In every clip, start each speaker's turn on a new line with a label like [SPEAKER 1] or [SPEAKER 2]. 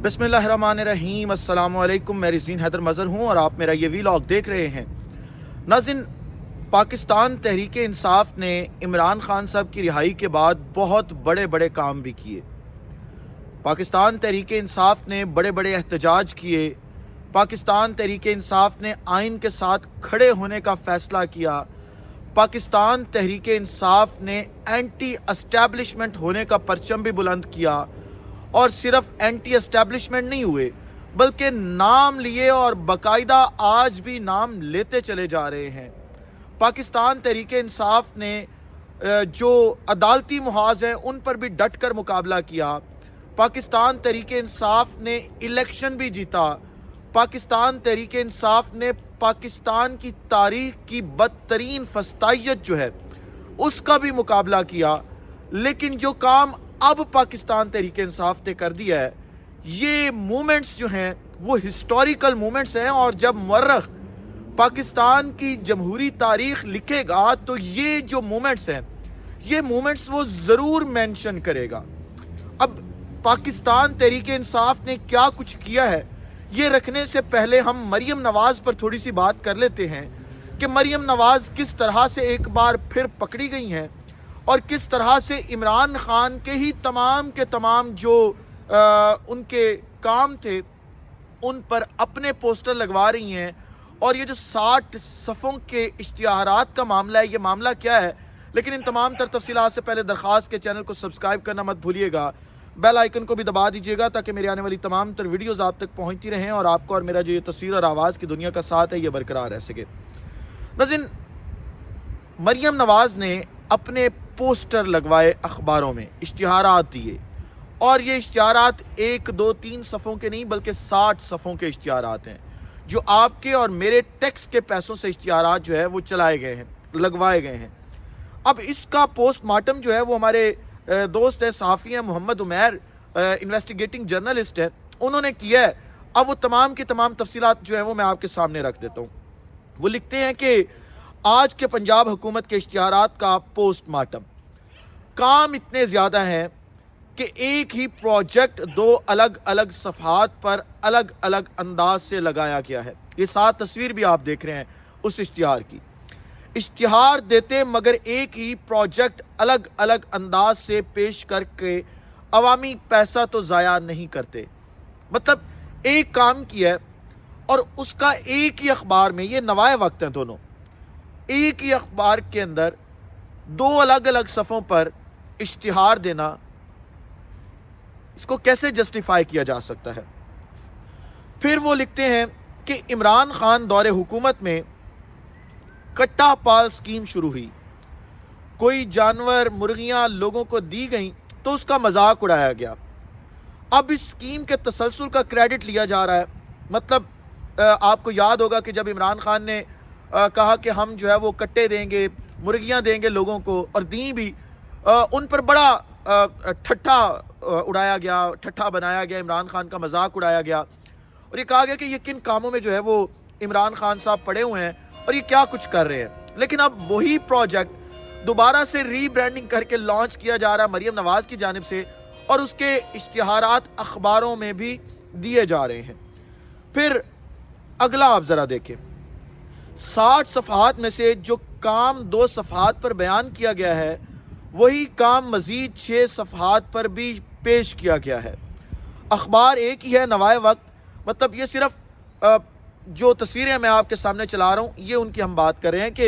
[SPEAKER 1] बिस्मिल्लाहिर्रहमानिर्रहीम। अस्सलाम वालेकुम। मैं रिज़ीन हैदर मज़हर हूँ और आप मेरा ये वीलॉग देख रहे हैं। नाज़रीन, पाकिस्तान तहरीक इंसाफ ने इमरान खान साहब की रिहाई के बाद बहुत बड़े बड़े काम भी किए। पाकिस्तान तहरीक इंसाफ ने बड़े बड़े एहतजाज किए। पाकिस्तान तहरीक इंसाफ ने आइन के साथ खड़े होने का फ़ैसला किया। पाकिस्तान तहरीक इंसाफ ने एंटी एस्टैब्लिशमेंट होने का परचम भी बुलंद किया। और सिर्फ एंटी एस्टैब्लिशमेंट नहीं हुए बल्कि नाम लिए और बाकायदा आज भी नाम लेते चले जा रहे हैं। पाकिस्तान तहरीक इंसाफ ने जो अदालती मुहाज हैं उन पर भी डट कर मुकाबला किया। पाकिस्तान तहरीक इंसाफ ने इलेक्शन भी जीता। पाकिस्तान तहरीक इंसाफ ने पाकिस्तान की तारीख की बदतरीन फस्तायत जो है उसका भी मुकाबला किया। लेकिन जो काम अब पाकिस्तान तहरीक इंसाफ ने कर दिया है, ये मूवमेंट्स जो हैं वो हिस्टोरिकल मूवमेंट्स हैं। और जब मुअर्रख पाकिस्तान की जमहूरी तारीख लिखेगा तो ये जो मूवमेंट्स हैं ये मूवमेंट्स वो ज़रूर मेंशन करेगा। अब पाकिस्तान तहरीक इंसाफ ने क्या कुछ किया है ये रखने से पहले हम मरियम नवाज़ पर थोड़ी सी बात कर लेते हैं कि मरियम नवाज़ किस तरह से एक बार फिर पकड़ी गई हैं और किस तरह से इमरान खान के ही तमाम के तमाम जो उनके काम थे उन पर अपने पोस्टर लगवा रही हैं। और ये जो 60 सफ़ों के इश्तिहारात का मामला है, ये मामला क्या है, लेकिन इन तमाम तर तफसीलात से पहले दरख्वास्त के चैनल को सब्सक्राइब करना मत भूलिएगा। बेल आइकन को भी दबा दीजिएगा ताकि मेरी आने वाली तमाम तर वीडियोज़ आप तक पहुँचती रहें और आपको और मेरा जो ये तस्वीर और आवाज़ की दुनिया का साथ है ये बरकरार रह सके। नाज़रीन, मरियम नवाज़ ने अपने पोस्टर लगवाए, अखबारों में इश्तिहारात दिए और ये इश्तिहारात 1, 2, 3 सफ़ों के नहीं बल्कि 60 सफ़ों के इश्तिहारात हैं जो आपके और मेरे टैक्स के पैसों से इश्तिहारात जो है वो चलाए गए हैं, लगवाए गए हैं। अब इसका पोस्टमार्टम जो है वो हमारे दोस्त है, सहाफ़ी हैं, मोहम्मद उमैर, इन्वेस्टिगेटिंग जर्नलिस्ट है, उन्होंने किया है। अब वो तमाम की तमाम तफसीलात जो है वो मैं आपके सामने रख देता हूँ। वो लिखते हैं कि आज के पंजाब हुकूमत के इश्तिहारात का पोस्टमार्टम, काम इतने ज़्यादा हैं कि एक ही प्रोजेक्ट 2 अलग अलग सफ़हात पर अलग अलग अंदाज से लगाया गया है। ये 7 तस्वीर भी आप देख रहे हैं उस इश्तिहार की। इश्तिहार देते मगर एक ही प्रोजेक्ट अलग अलग अंदाज से पेश करके अवामी पैसा तो ज़ाया नहीं करते। मतलब एक काम किया है और उसका एक ही अखबार में, ये नवाए वक्त हैं दोनों, एक ही अखबार के अंदर 2 अलग अलग सफ़ों पर इश्तिहार देना, इसको कैसे जस्टिफाई किया जा सकता है। फिर वो लिखते हैं कि इमरान खान दौरे हुकूमत में कट्टा पाल स्कीम शुरू हुई, कोई जानवर मुर्गियां लोगों को दी गई तो उसका मजाक उड़ाया गया। अब इस स्कीम के तसलसल का क्रेडिट लिया जा रहा है। मतलब आपको याद होगा कि जब इमरान खान ने कहा कि हम जो है वो कट्टे देंगे, मुर्गियां देंगे लोगों को, और दी भी, उन पर बड़ा ठट्ठा उड़ाया गया, ठट्ठा बनाया गया, इमरान खान का मजाक उड़ाया गया और ये कहा गया कि ये किन कामों में जो है वो इमरान खान साहब पड़े हुए हैं और ये क्या कुछ कर रहे हैं। लेकिन अब वही प्रोजेक्ट दोबारा से रीब्रांडिंग करके लॉन्च किया जा रहा है मरियम नवाज़ की जानिब से और उसके इश्तिहारात अखबारों में भी दिए जा रहे हैं। फिर अगला आप ज़रा देखें, 60 सफ़हात में से जो काम 2 सफ़हात पर बयान किया गया है वही काम मज़ीद 6 सफ़हात पर भी पेश किया गया है। अखबार एक ही है, नवाए वक्त। मतलब ये सिर्फ जो तस्वीरें मैं आपके सामने चला रहा हूँ ये उनकी हम बात कर रहे हैं कि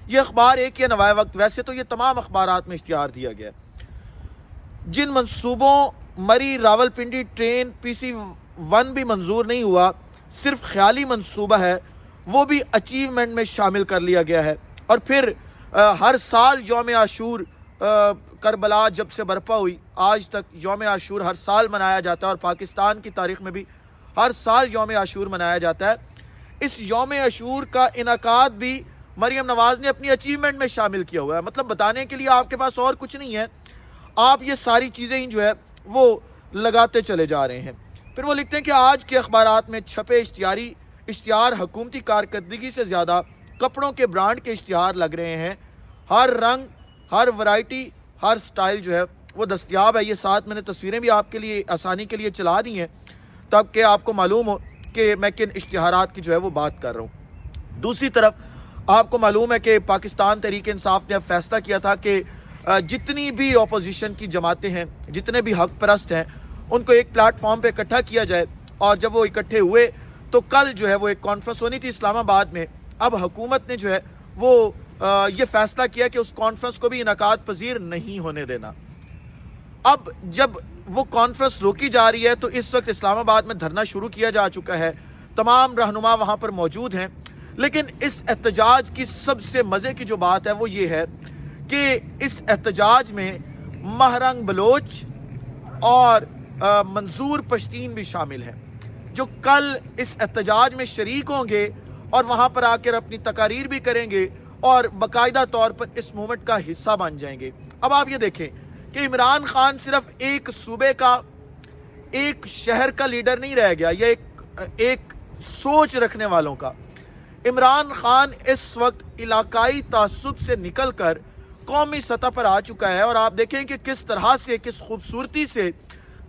[SPEAKER 1] ये अखबार एक ही है, नवाए वक्त। वैसे तो ये तमाम अखबारात में इश्तिहार दिया गया है। जिन मंसूबों मरी रावलपिंडी ट्रेन PC1 भी मंजूर नहीं हुआ, सिर्फ ख्याली मंसूबा है, वो भी अचीवमेंट में शामिल कर लिया गया है। और फिर हर साल यौम आशूर, करबला जब से बर्पा हुई आज तक यौम आशूर हर साल मनाया जाता है और पाकिस्तान की तारीख़ में भी हर साल यौम आशूर मनाया जाता है। इस यौम आशूर का इनकाद भी मरियम नवाज़ ने अपनी अचीवमेंट में शामिल किया हुआ है। मतलब बताने के लिए आपके पास और कुछ नहीं है, आप ये सारी चीज़ें ही जो है वो लगाते चले जा रहे हैं। फिर वो लिखते हैं कि आज के अखबारात में छपे इश्तिहार हुकूमती कारकर्दगी से ज़्यादा कपड़ों के ब्रांड के इश्तिहार लग रहे हैं। हर रंग, हर वैरायटी, हर स्टाइल जो है वो दस्तयाब है। ये साथ मैंने तस्वीरें भी आपके लिए आसानी के लिए चला दी हैं। تب کہ آپ کو معلوم ہو کہ میں کن اشتہارات کی جو ہے وہ بات کر رہا ہوں۔ دوسری طرف آپ کو معلوم ہے کہ پاکستان تحریک انصاف نے اب فیصلہ کیا تھا کہ جتنی بھی اپوزیشن کی جماعتیں ہیں، جتنے بھی حق پرست ہیں، ان کو ایک پلیٹ فارم پہ اکٹھا کیا جائے، اور جب وہ اکٹھے ہوئے تو کل جو ہے وہ ایک کانفرنس ہونی تھی اسلام آباد میں۔ اب حکومت نے جو ہے وہ یہ فیصلہ کیا کہ اس کانفرنس کو بھی انعقاد پذیر نہیں ہونے دینا۔ اب جب وہ کانفرنس روکی جا رہی ہے تو اس وقت اسلام آباد میں دھرنا شروع کیا جا چکا ہے، تمام رہنما وہاں پر موجود ہیں، لیکن اس احتجاج کی سب سے مزے کی جو بات ہے وہ یہ ہے کہ اس احتجاج میں مہرنگ بلوچ اور منظور پشتین بھی شامل ہیں، جو کل اس احتجاج میں شریک ہوں گے اور وہاں پر آ کر اپنی تقاریر بھی کریں گے اور باقاعدہ طور پر اس موومنٹ کا حصہ بن جائیں گے۔ اب آپ یہ دیکھیں کہ عمران خان صرف ایک صوبے کا، ایک شہر کا لیڈر نہیں رہ گیا، یہ ایک سوچ رکھنے والوں کا۔ عمران خان اس وقت علاقائی تعصب سے نکل کر قومی سطح پر آ چکا ہے، اور آپ دیکھیں کہ کس طرح سے، کس خوبصورتی سے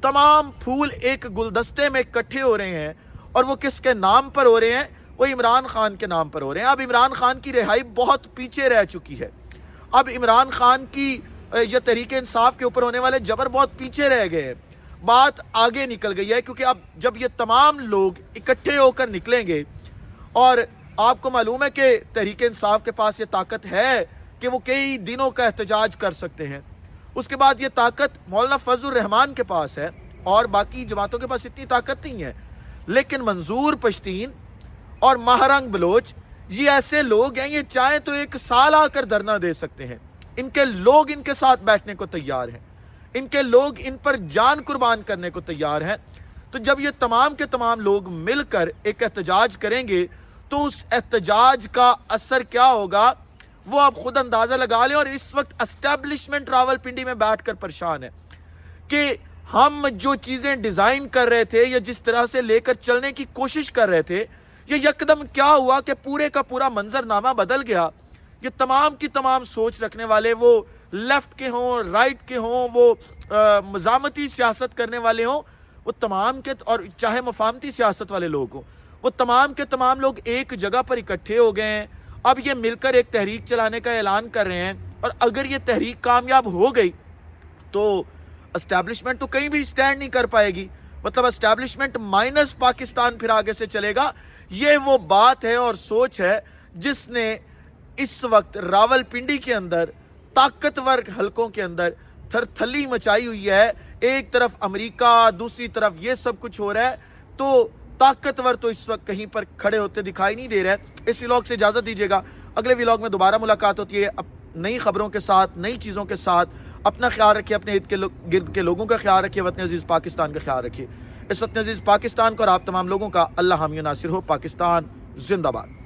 [SPEAKER 1] تمام پھول ایک گلدستے میں اکٹھے ہو رہے ہیں، اور وہ کس کے نام پر ہو رہے ہیں؟ وہ عمران خان کے نام پر ہو رہے ہیں۔ اب عمران خان کی رہائی بہت پیچھے رہ چکی ہے، اب عمران خان کی یہ تحریک انصاف کے اوپر ہونے والے جبر بہت پیچھے رہ گئے ہیں، بات آگے نکل گئی ہے، کیونکہ اب جب یہ تمام لوگ اکٹھے ہو کر نکلیں گے، اور آپ کو معلوم ہے کہ تحریک انصاف کے پاس یہ طاقت ہے کہ وہ کئی دنوں کا احتجاج کر سکتے ہیں، اس کے بعد یہ طاقت مولانا فضل الرحمان کے پاس ہے، اور باقی جماعتوں کے پاس اتنی طاقت نہیں ہے، لیکن منظور پشتین اور مہرنگ بلوچ یہ ایسے لوگ ہیں، یہ چاہیں تو ایک سال آ کر دھرنا دے سکتے ہیں، ان کے لوگ ان کے ساتھ بیٹھنے کو تیار ہیں، ان کے لوگ ان پر جان قربان کرنے کو تیار ہیں۔ تو جب یہ تمام کے تمام لوگ مل کر ایک احتجاج کریں گے تو اس احتجاج کا اثر کیا ہوگا وہ آپ خود اندازہ لگا لیں۔ اور اس وقت اسٹیبلشمنٹ راولپنڈی میں بیٹھ کر پریشان ہے کہ ہم جو چیزیں ڈیزائن کر رہے تھے یا جس طرح سے لے کر چلنے کی کوشش کر رہے تھے، یہ یکدم کیا ہوا کہ پورے کا پورا منظر نامہ بدل گیا۔ یہ تمام کی تمام سوچ رکھنے والے، وہ لیفٹ کے ہوں، رائٹ کے ہوں، وہ مزاحمتی سیاست کرنے والے ہوں، وہ تمام کے، اور چاہے مفاہمتی سیاست والے لوگ ہوں، وہ تمام کے تمام لوگ ایک جگہ پر اکٹھے ہو گئے ہیں۔ اب یہ مل کر ایک تحریک چلانے کا اعلان کر رہے ہیں، اور اگر یہ تحریک کامیاب ہو گئی تو اسٹیبلشمنٹ تو کہیں بھی سٹینڈ نہیں کر پائے گی، مطلب اسٹیبلشمنٹ مائنس پاکستان پھر آگے سے چلے گا۔ یہ وہ بات ہے اور سوچ ہے جس نے اس وقت راولپنڈی کے اندر، طاقتور حلقوں کے اندر تھر تھلی مچائی ہوئی ہے۔ ایک طرف امریکہ، دوسری طرف یہ سب کچھ ہو رہا ہے، تو طاقتور تو اس وقت کہیں پر کھڑے ہوتے دکھائی نہیں دے رہے۔ اس ویلاگ سے اجازت دیجیے گا، اگلے ویلاگ میں دوبارہ ملاقات ہوتی ہے نئی خبروں کے ساتھ، نئی چیزوں کے ساتھ۔ اپنا خیال رکھیے، اپنے گرد کے لوگوں کا خیال رکھیے، وطن عزیز پاکستان کا خیال رکھیے۔ اس وطن عزیز پاکستان کو اور آپ تمام لوگوں کا اللہ حامی و ناصر ہو۔ پاکستان زندہ باد۔